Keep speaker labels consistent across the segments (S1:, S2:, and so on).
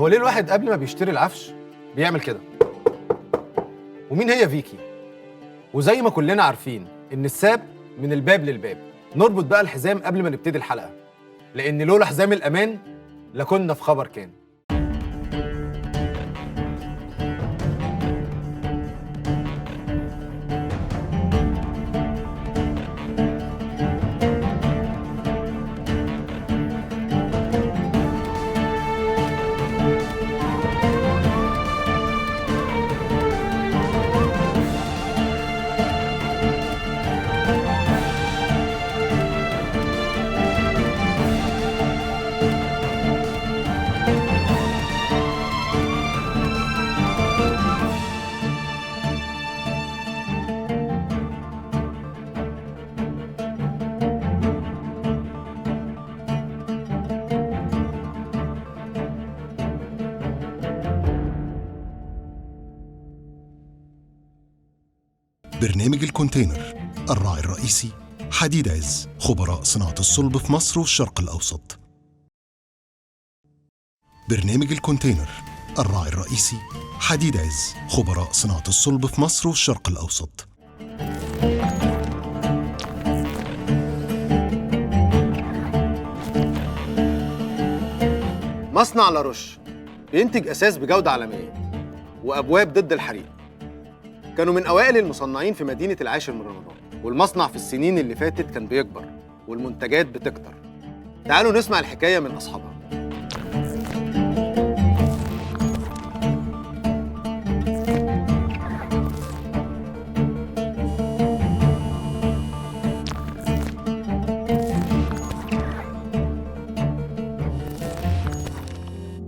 S1: هو ليه الواحد قبل ما بيشتري العفش بيعمل كده؟ ومين هي فيكي؟ وزي ما كلنا عارفين إن الساب من الباب للباب، نربط بقى الحزام قبل ما نبتدي الحلقة، لأن لولا حزام الأمان لكنا في خبر كان.
S2: برنامج الكونتينر، الراعي الرئيسي حديد عز، خبراء صناعة الصلب في مصر والشرق الأوسط. برنامج الكونتينر، الراعي الرئيسي حديد عز، خبراء صناعة الصلب في مصر والشرق الأوسط.
S1: مصنع لاروش بينتج أساس بجودة عالمية وأبواب ضد الحريق. كانوا من أوائل المصنعين في مدينة العاشر من رمضان، والمصنع في السنين اللي فاتت كان بيكبر والمنتجات بتكتر. تعالوا نسمع الحكاية من أصحابها.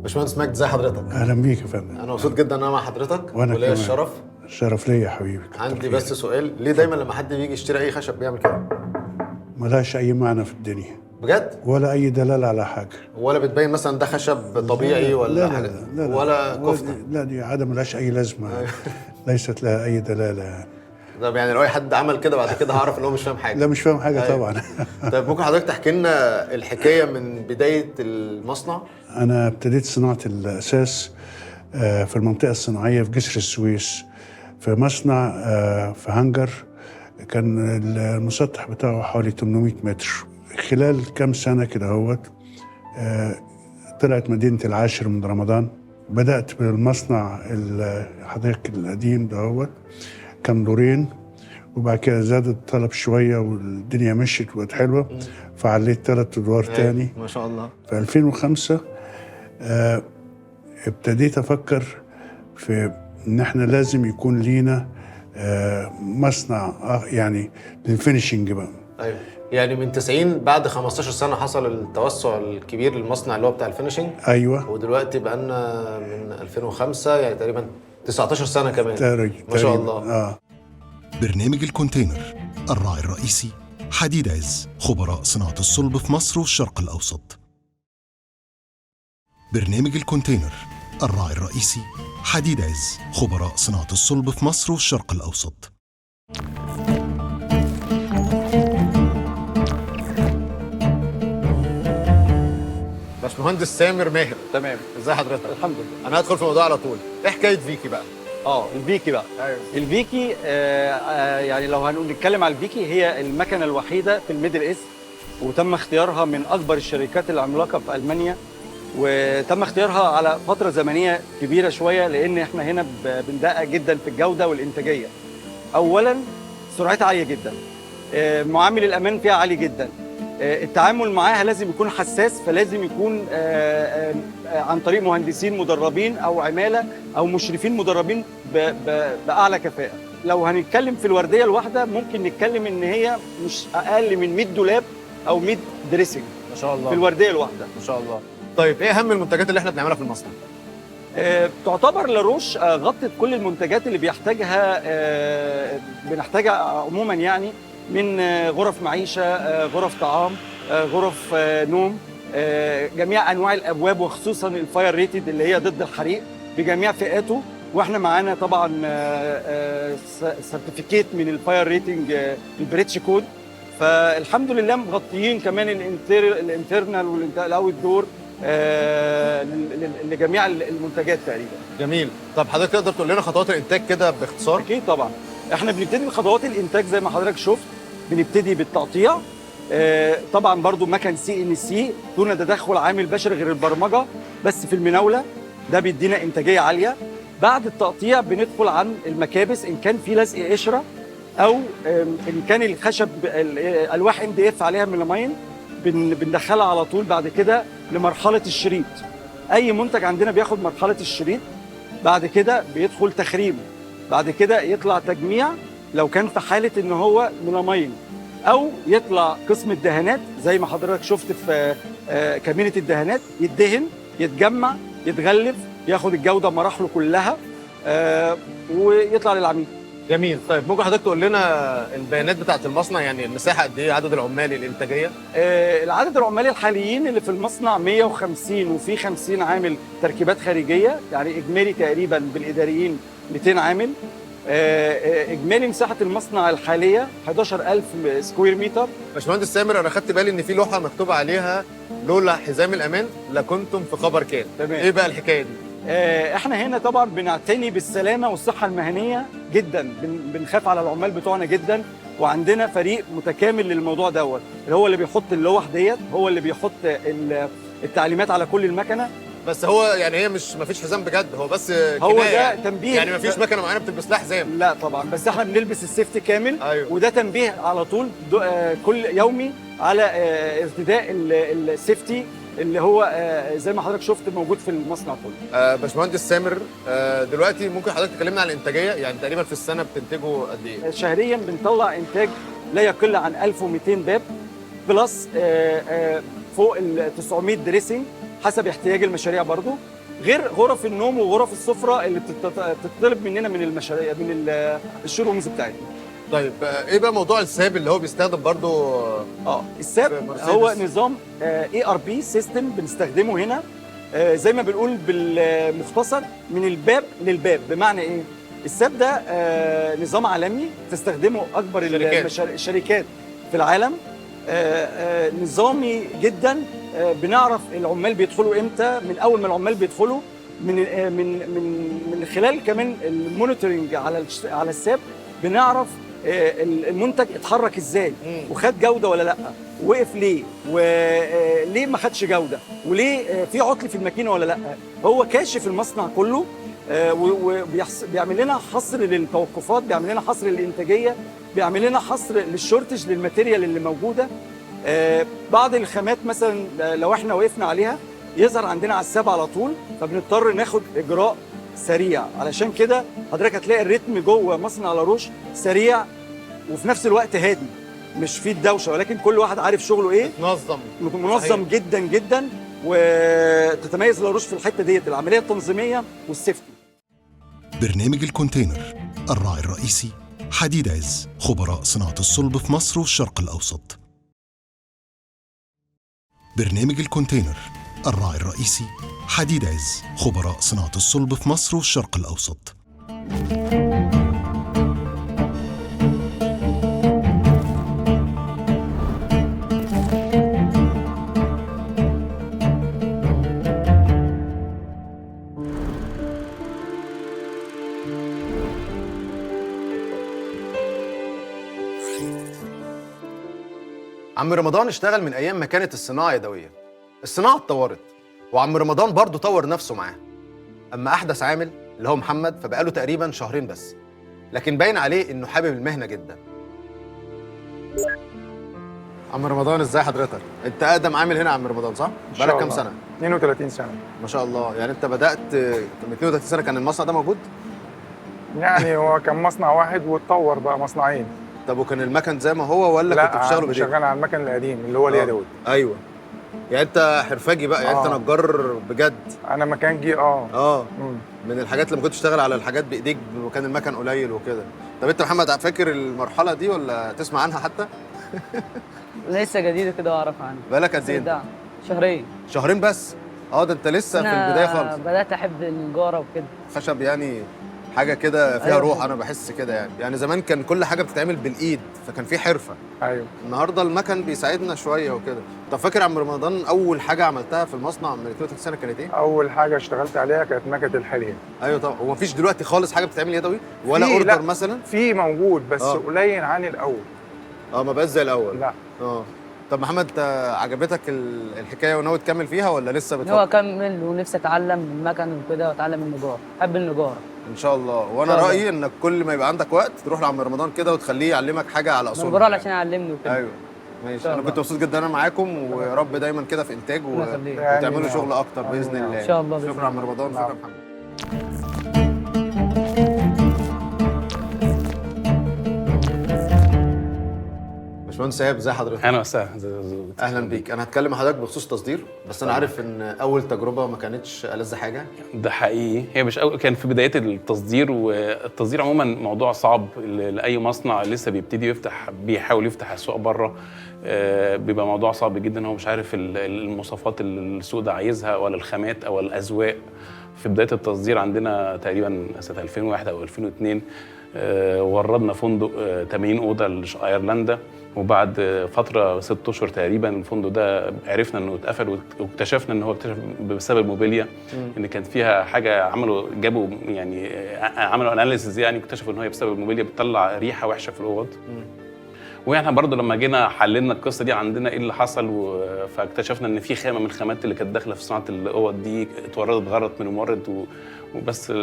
S1: باشمهندس مجدي، ازي حضرتك؟
S3: اهلا بيك يا فندم.
S1: أنا مبسوط جدا إن أنا مع حضرتك
S3: وانا
S1: وليا الشرف.
S3: الشرف ليا يا حبيبي.
S1: عندي بس سؤال، ليه دايما لما حد بيجي يشتري أي خشب بيعمل كده؟
S3: ملهاش اي معنى في الدنيا
S1: بجد؟
S3: ولا اي دلاله على حاجه.
S1: ولا بتبين مثلا ده خشب طبيعي ولا حاجة؟
S3: لا
S1: ولا كفتة؟
S3: لا دي عاده ملهاش اي لازمه. ليست لها اي دلاله يعني.
S1: طب يعني لو اي حد عمل كده بعد كده هعرف ان هو مش فاهم حاجه.
S3: لا مش فاهم حاجه
S1: أيوة.
S3: طبعا.
S1: طيب ممكن حضرتك تحكي لنا الحكايه من بدايه المصنع؟
S3: انا ابتديت صناعه الاساس في المنطقه الصناعيه في جسر السويس، في مصنع في هانجر. كان المسطح بتاعه حوالي 800 متر. خلال كام سنه كده اهوت طلعت مدينه العاشر من رمضان. بدات بالمصنع حضرتك القديم دهوت، كان دورين، وبعد كده زاد الطلب شويه والدنيا مشيت وبقت حلوه، فعليت 3 ادوار تاني.
S1: ما شاء الله.
S3: في 2005 ابتديت افكر في ان احنا لازم يكون لينا مصنع يعني للفينيشنج بقى.
S1: ايوه، يعني من 90 بعد 15 سنه حصل التوسع الكبير للمصنع اللي هو بتاع الفينيشنج.
S3: ايوه.
S1: ودلوقتي بقى لنا من 2005 يعني تقريبا 19 سنه كمان. ما شاء الله.
S2: برنامج الكونتينر، الراعي الرئيسي حديد عز، خبراء صناعة الصلب في مصر والشرق الأوسط. برنامج الكونتينر، الراعي الرئيسي حديد عز، خبراء صناعة الصلب في مصر والشرق الأوسط.
S1: باشمهندس سامر ماهر.
S4: تمام.
S1: ازي حضرتك؟
S4: الحمد لله.
S1: انا هدخل في الموضوع على طول. ايه حكايه فيكي بقى؟
S4: الفيكي بقى.
S1: ايوه.
S4: الفيكي يعني لو نتكلم على الفيكي، هي المكنه الوحيده في الميدل ايست، وتم اختيارها من اكبر الشركات العملاقه في المانيا، وتم اختيارها على فتره زمنيه كبيره شويه، لان احنا هنا بندقق جدا في الجوده والانتاجيه. اولا سرعتها عاليه جدا، معامل الامان فيها عالي جدا، التعامل معاها لازم يكون حساس، فلازم يكون عن طريق مهندسين مدربين او عماله او مشرفين مدربين باعلى كفاءه. لو هنتكلم في الورديه الواحده ممكن نتكلم ان هي مش اقل من 100 دولاب او 100 دريسنج.
S1: ما شاء الله.
S4: في الورديه الواحده.
S1: ما شاء الله. طيب ايه اهم المنتجات اللي احنا بنعملها في المصنع؟
S4: تعتبر لاروش غطت كل المنتجات اللي بنحتاجها عموما، يعني من غرف معيشه، غرف طعام، غرف نوم، جميع انواع الابواب، وخصوصا الفاير ريتد اللي هي ضد الحريق بجميع فئاته. واحنا معانا طبعا سيرتيفيكيت من الفاير ريتنج البريتش كود. فالحمد لله مغطيين كمان الانترنال والاوت دور لجميع المنتجات تقريبا.
S1: جميل. طب حضرتك تقدر تقول لنا خطوات الانتاج كده باختصار؟
S4: اكيد طبعا. احنا بنبتدي بخطوات الانتاج زي ما حضرتك شفت. بنبتدي بالتقطيع. طبعا برضو مكن CNC دون تدخل عامل بشري غير البرمجه بس في المناوله، ده بيدينا انتاجيه عاليه. بعد التقطيع بندخل عن المكابس ان كان في لزق قشره او ان كان الخشب الواح MDF عليها ميلامين، بندخلها على طول بعد كده لمرحله الشريط. اي منتج عندنا بياخد مرحله الشريط، بعد كده بيدخل تخريم، بعد كده يطلع تجميع لو كان في حاله ان هو ميلامين، او يطلع قسم الدهانات زي ما حضرتك شفت في كابينه الدهانات، يدهن، يتجمع، يتغلف، ياخد الجوده مراحله كلها ويطلع للعميل.
S1: جميل. طيب ممكن حضرتك تقول لنا البيانات بتاعه المصنع، يعني المساحه قد ايه، عدد العمال، الانتاجيه؟
S4: العدد العمال الحاليين اللي في المصنع 150 وفي 50 عامل تركيبات خارجيه، يعني اجمالي تقريبا بالاداريين 200 عامل. اجمالي مساحه المصنع الحاليه 11000 سكوير متر.
S1: باشمهندس سامر، انا خدت بالي ان في لوحه مكتوب عليها لولا حزام الامان لكنتم في خبر كان.
S4: تمام.
S1: ايه بقى الحكايه دي؟
S4: احنا هنا طبعا بنعتني بالسلامه والصحه المهنيه جدا، بنخاف على العمال بتوعنا جدا، وعندنا فريق متكامل للموضوع دوت، اللي هو اللي بيحط اللوح ديت، هو اللي بيحط التعليمات على كل المكنه.
S1: بس هو يعني هي مش مفيش حزام بجد، هو بس
S4: هو
S1: كناية
S4: ده
S1: يعني.
S4: تنبيه،
S1: يعني مفيش مكنه معينه بتلبس لها حزام؟
S4: لا طبعا، بس احنا بنلبس السيفتي كامل.
S1: أيوه.
S4: وده تنبيه على طول كل يومي على ارتداء السيفتي اللي هو زي ما حضرتك شفت موجود في المصنع كله.
S1: باشمهندس سامر، دلوقتي ممكن حضرتك تكلمنا عن الانتاجيه، يعني تقريبا في السنه بتنتجوا قد ايه؟
S4: شهريا بنطلع انتاج لا يقل عن 1200 باب بلس فوق ال 900 دريسنج حسب احتياج المشاريع، برضو غير غرف النوم وغرف السفره اللي بتطلب مننا من المشاريع من الشورومز بتاعتنا.
S1: طيب ايه بقى موضوع الساب اللي هو بيستخدم برضو؟
S4: الساب هو نظام ERP سيستم بنستخدمه هنا، زي ما بنقول بالمختصر من الباب للباب. بمعنى ايه؟ الساب ده نظام عالمي تستخدمه اكبر الشركات في العالم، نظامي جدا. بنعرف العمال بيدخلوا امتى، من اول ما العمال بيدخلوا، من خلال كمان المونيتورنج على الساب بنعرف المنتج اتحرك ازاي، وخد جوده ولا لا، وقف ليه، وليه ما خدش جوده، وليه في عطل في الماكينه ولا لا. هو كاشف المصنع كله، وبيعمل لنا حصر للتوقفات، بيعمل لنا حصر للانتاجيه، بيعمل لنا حصر للشورتج للماتيريال اللي موجوده. بعض الخامات مثلا لو احنا وقفنا عليها يظهر عندنا على الساب على طول، فبنضطر ناخد اجراء سريع. علشان كده حضرتك هتلاقي الريتم جوه مصنع لاروش سريع وفي نفس الوقت هادي، مش فيه الدوشه، ولكن كل واحد عارف شغله ايه، منظم صحيح. جدا جدا. وتتميز لاروش في الحته ديت، العمليه التنظيميه والسيفتي.
S2: برنامج الكونتينر، الراعي الرئيسي حديد عز، خبراء صناعة الصلب في مصر والشرق الأوسط. برنامج الكونتينر، الراعي الرئيسي حديد عز، خبراء صناعة الصلب في مصر والشرق الأوسط.
S1: عم رمضان اشتغل من ايام ما كانت الصناعه يدويه. الصناعه اتطورت، وعم رمضان برضه طور نفسه معاها. اما احدث عامل اللي هو محمد فبقاله تقريبا شهرين بس، لكن باين عليه انه حابب المهنه جدا. عم رمضان ازاي حضرتك؟ انت اقدم عامل هنا يا عم رمضان صح؟ بقالك كام سنه؟
S5: 32 سنه.
S1: ما شاء الله. يعني انت بدات من 32 سنه كان المصنع ده موجود؟
S5: يعني هو كان مصنع واحد واتطور بقى مصنعين.
S1: طب وكان المكن زي ما هو ولا كنت بتشتغلوا بايديك؟
S5: لا، شغال على المكن القديم اللي هو اليدوي.
S1: ايوه. يعني انت حرفاجي بقى، يعني انت نجار بجد.
S5: انا مكانجي
S1: من الحاجات اللي كنت تشتغل على الحاجات بايديك وكان المكن قليل وكده. طب انت محمد فاكر المرحله دي ولا تسمع عنها حتى؟
S6: لسه جديده كده واعرف عنها.
S1: بقالك قد ايه؟ شهرين بس. ده انت لسه في البدايه خالص.
S6: بدات احب النجاره وكده.
S1: خشب يعني حاجه كده فيها
S6: أيوة.
S1: روح، انا بحس كده يعني زمان كان كل حاجه بتتعمل بالايد فكان في حرفه.
S5: ايوه.
S1: النهارده المكن بيساعدنا شويه وكده. طب فاكر يا عم رمضان اول حاجه عملتها في المصنع من 32 سنه كانت ايه؟
S5: اول حاجه اشتغلت عليها كانت مكنه الحليب.
S1: ايوه طبعا. هو مفيش دلوقتي خالص حاجه بتتعمل يدوي ولا
S5: في،
S1: اوردر
S5: لا،
S1: مثلا؟
S5: في موجود بس قليل عن الاول.
S1: ما بقاش زي الاول.
S5: لا.
S1: طب محمد عجبتك الحكايه وناوي تكمل فيها ولا لسه
S6: هو
S1: بتفكر؟
S6: اكمل ونفسي اتعلم المكن وكده واتعلم النجاره، بحب النجاره.
S1: ان شاء الله. وانا
S6: إن شاء الله.
S1: رايي انك كل ما يبقى عندك وقت تروح لعم رمضان كده وتخليه يعلمك حاجه على اصولها.
S6: النجاره عشان يعلمني وكده.
S1: ايوه ماشي.
S6: شاء
S1: انا
S6: الله.
S1: كنت مبسوط جدا انا معاكم، ويا رب دايما كده في انتاج
S6: الله يخليك.
S1: وتعملوا شغل اكتر باذن الله.
S6: ان شاء الله بإذن
S1: شكرا يا عم رمضان.
S5: نعم.
S1: شكرا محمد. باشمهندس ايهاب، ازي حضرتك؟
S7: اهلا وسهلا.
S1: اهلا بيك. انا هتكلم مع حضرتك بخصوص تصدير، بس انا عارف ان اول تجربه ما كانتش ألذ حاجه.
S7: ده حقيقي، هي مش كان في بدايات التصدير، والتصدير عموما موضوع صعب لاي مصنع لسه بيبتدي بيحاول يفتح السوق بره. بيبقى موضوع صعب جدا، هو مش عارف المواصفات اللي السوق ده عايزها ولا الخامات او الاذواق. في بدايه التصدير عندنا تقريبا سنه 2001 او 2002 وردنا فندق 80 اوضه لايرلندا، وبعد فتره 6 اشهر تقريبا الفندق ده عرفنا انه اتقفل، واكتشفنا ان هو اتقفل بسبب الموبيليا، ان كانت فيها حاجه جابوا يعني عملوا اناليسيز، يعني اكتشفوا ان هي بسبب الموبيليا بتطلع ريحه وحشه في الاوض. واحنا برضه لما جينا حللنا القصه دي عندنا ايه اللي حصل، فاكتشفنا ان في خامه من الخامات اللي كانت داخله في صناعه الاوض دي اتوردت غلط من المورد، وبس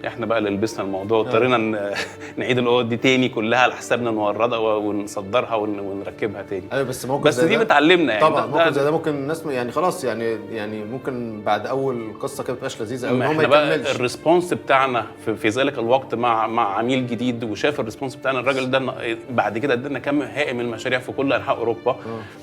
S7: احنا بقى اللي لبسنا الموضوع، واضطرينا نعيد الاوض دي تاني كلها على حسابنا، نوردها ونصدرها ونركبها تاني.
S1: ايوه بس موقف
S7: بس
S1: زي
S7: دي
S1: ده
S7: بتعلمنا يعني.
S1: طبعا. موقف زي ده ممكن الناس يعني خلاص يعني ممكن بعد اول قصه كده متبقاش لذيذه قوي ان هو ما
S7: احنا بقى
S1: يكملش.
S7: الريسبونس بتاعنا في ذلك الوقت مع عميل جديد، وشاف الريسبونس بتاعنا، الراجل ده بعد كده ادانا كم هائل من المشاريع في كل انحاء اوروبا،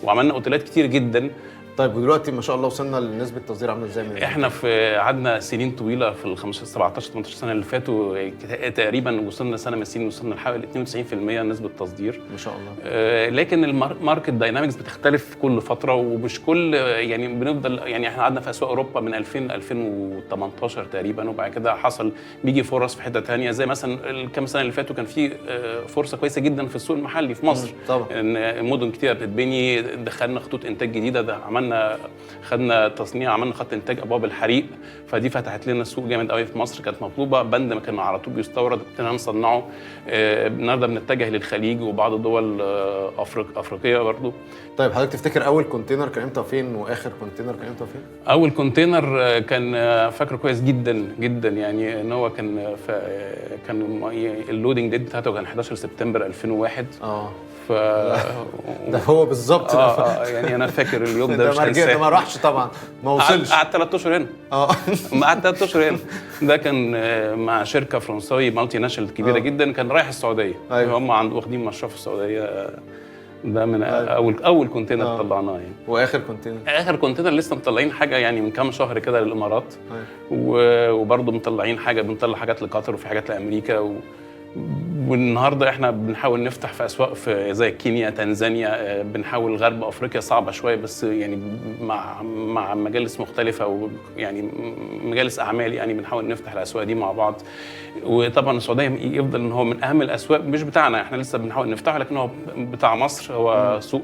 S7: وعملنا اوتيلات كتير جدا.
S1: طيب ودلوقتي ما شاء الله وصلنا لنسبه تصدير عامله ازاي؟
S7: احنا قعدنا سنين طويله في ال 17 18 سنه اللي فاتوا، تقريبا وصلنا سنه من السنين وصلنا لحوالي 92% نسبه تصدير
S1: ما شاء الله.
S7: لكن الماركت داينامكس بتختلف كل فتره، ومش كل يعني بنفضل يعني احنا قعدنا في اسواق اوروبا من 2000 ل 2018 تقريبا، وبعد كده بيجي فرص في حته ثانيه، زي مثلا الكام سنه اللي فاتوا كان في فرصه كويسه جدا في السوق المحلي في مصر.
S1: طبعا.
S7: ان مدن كتير بتتبني، دخلنا خطوط انتاج جديده، ده خدنا تصنيع، عملنا خط انتاج ابواب الحريق، فدي فتحت لنا السوق جامد قوي في مصر، كانت مطلوبه، بند ما كان على طول بيستورد ابتدينا نصنعه. النهارده بنتجه للخليج وبعض الدول افريقيه برضو.
S1: طيب حضرتك تفتكر اول كونتينر كان امتى وفين، واخر كونتينر كان امتى وفين؟
S7: اول كونتينر كان فاكره كويس جدا جدا، يعني ان هو كان اللودنج ديت بتاعته كان 11 سبتمبر 2001.
S1: ده هو بالظبط.
S7: يعني انا فاكر اليوم ده مش
S1: هنساه. ما راحش طبعا، ما وصلش.
S7: قعد 3 اشهر هنا. قعد 3 اشهر هنا. ده كان مع شركه فرنساوي مالتي ناشونال كبيره جدا، كان رايح السعوديه.
S1: أيوة.
S7: هم واخدين مشروع في السعوديه. ده من اول كونتينر طلعناه يعني.
S1: واخر كونتينر؟
S7: اخر كونتينر لسه مطلعين حاجه يعني من كام شهر كده للامارات. وبرضه مطلعين حاجه، بنطلع حاجات لقطر وفي حاجات لامريكا والنهارده احنا بنحاول نفتح في اسواق في زي كينيا، تنزانيا، بنحاول غرب افريقيا صعبه شويه، بس يعني مع مجالس مختلفه، ويعني مجالس اعمال، يعني بنحاول نفتح الاسواق دي مع بعض. وطبعا السعوديه يفضل ان هو من اهم الاسواق، مش بتاعنا احنا لسه بنحاول نفتحه، لكن هو بتاع مصر، هو سوق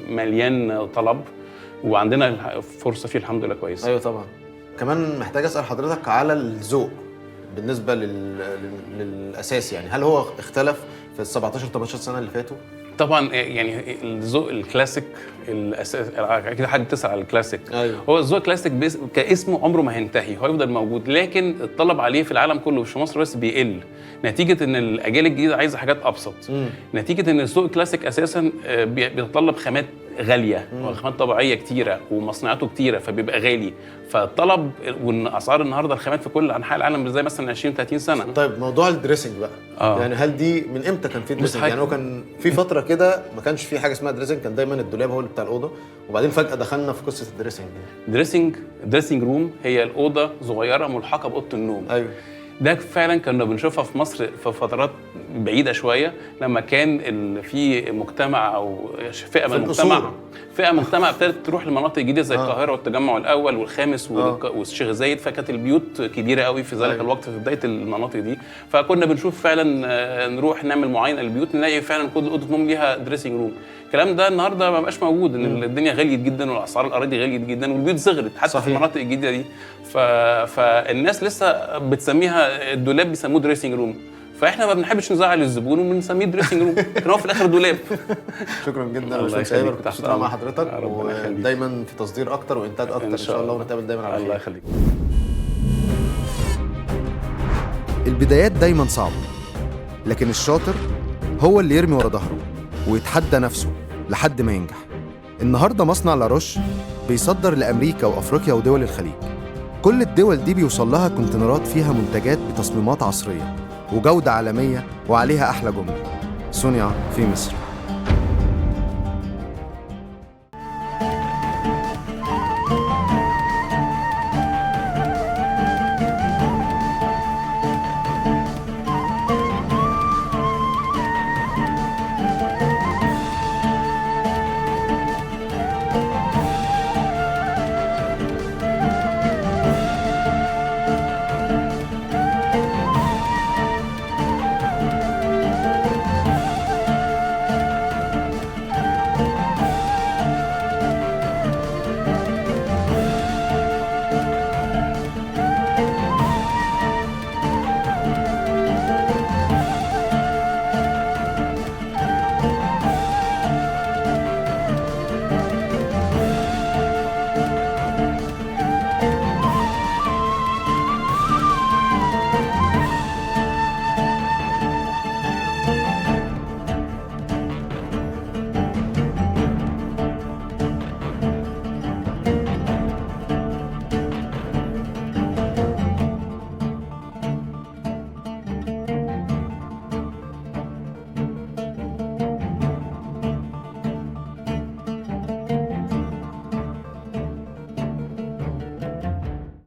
S7: مليان طلب، وعندنا فرصه فيه الحمد لله كويس.
S1: ايوه طبعا. كمان محتاج اسال حضرتك على الذوق بالنسبه للاساس، يعني هل هو اختلف في ال 17 18 سنه اللي فاتوا؟
S7: طبعا يعني الذوق الكلاسيك الاساس، اكيد حد تسال على الكلاسيك.
S1: أيوة.
S7: هو الذوق الكلاسيك كاسمه عمره ما هينتهي، هو يفضل موجود، لكن الطلب عليه في العالم كله مش في مصر بس بيقل، نتيجه ان الاجيال الجديده عايزه حاجات ابسط. نتيجه ان الذوق الكلاسيك اساسا بيتطلب خامات غاليه وخامات طبيعيه كتيره ومصنوعاته كتيره، فبيبقى غالي، فالطلب واسعار النهارده الخامات في كل انحاء العالم زي مثلا 20 30 سنه.
S1: طيب موضوع الدريسنج بقى، يعني هل دي من امتى كان في دريسنج؟ يعني هو كان في فتره كده ما كانش في حاجه اسمها دريسنج، كان دايما الدولاب هو اللي بتاع الاوضه، وبعدين فجاه دخلنا في قصه الدريسنج دي.
S7: دريسنج روم هي الاوضه صغيره ملحقه باوضه النوم.
S1: ايوه.
S7: ده فعلا كنا بنشوفها في مصر في فترات بعيده شويه، لما كان في مجتمع او فئه من
S1: في
S7: المجتمع
S1: القصور.
S7: فئه مجتمع ابتدت تروح لمناطق جديده زي القاهره والتجمع الاول والخامس والشيخ زايد، فكانت البيوت كبيره قوي في ذلك الوقت في بدايه المناطق دي. فكنا بنشوف فعلا نروح نعمل معاينه للبيوت نلاقي فعلا كل اوضه نوم ليها دريسنج روم. الكلام ده النهارده ما بقاش موجود، ان الدنيا غليت جدا والاسعار الاراضي غليت جدا والبيوت صغرت حتى
S1: صحيح.
S7: في المناطق الجديده دي. فالناس لسه بتسميها الدولاب بيسموه دريسنج روم، فاحنا ما بنحبش نزعل الزبون وبنسميه دريسنج روم، لكن هو في الاخر دولاب.
S1: شكرا جدا
S7: الله
S1: يا باشمهندس
S7: يخليك،
S1: ايمن، كنت
S7: تحت
S1: مبسوط مع
S7: أمرك.
S1: حضرتك،
S7: ربنا يخليك.
S1: ودايما في تصدير اكتر وانتاج اكتر ان شاء الله، ونتقابل دايما على
S7: الله
S1: خير.
S7: يخليك.
S1: البدايات دايما صعبة، لكن الشاطر هو اللي يرمي ورا ظهره ويتحدى نفسه لحد ما ينجح. النهارده مصنع لاروش بيصدر لأمريكا وأفريقيا ودول الخليج. كل الدول دي بيوصل لها كونتينرات فيها منتجات بتصميمات عصرية وجودة عالمية وعليها أحلى جملة: صنع في مصر.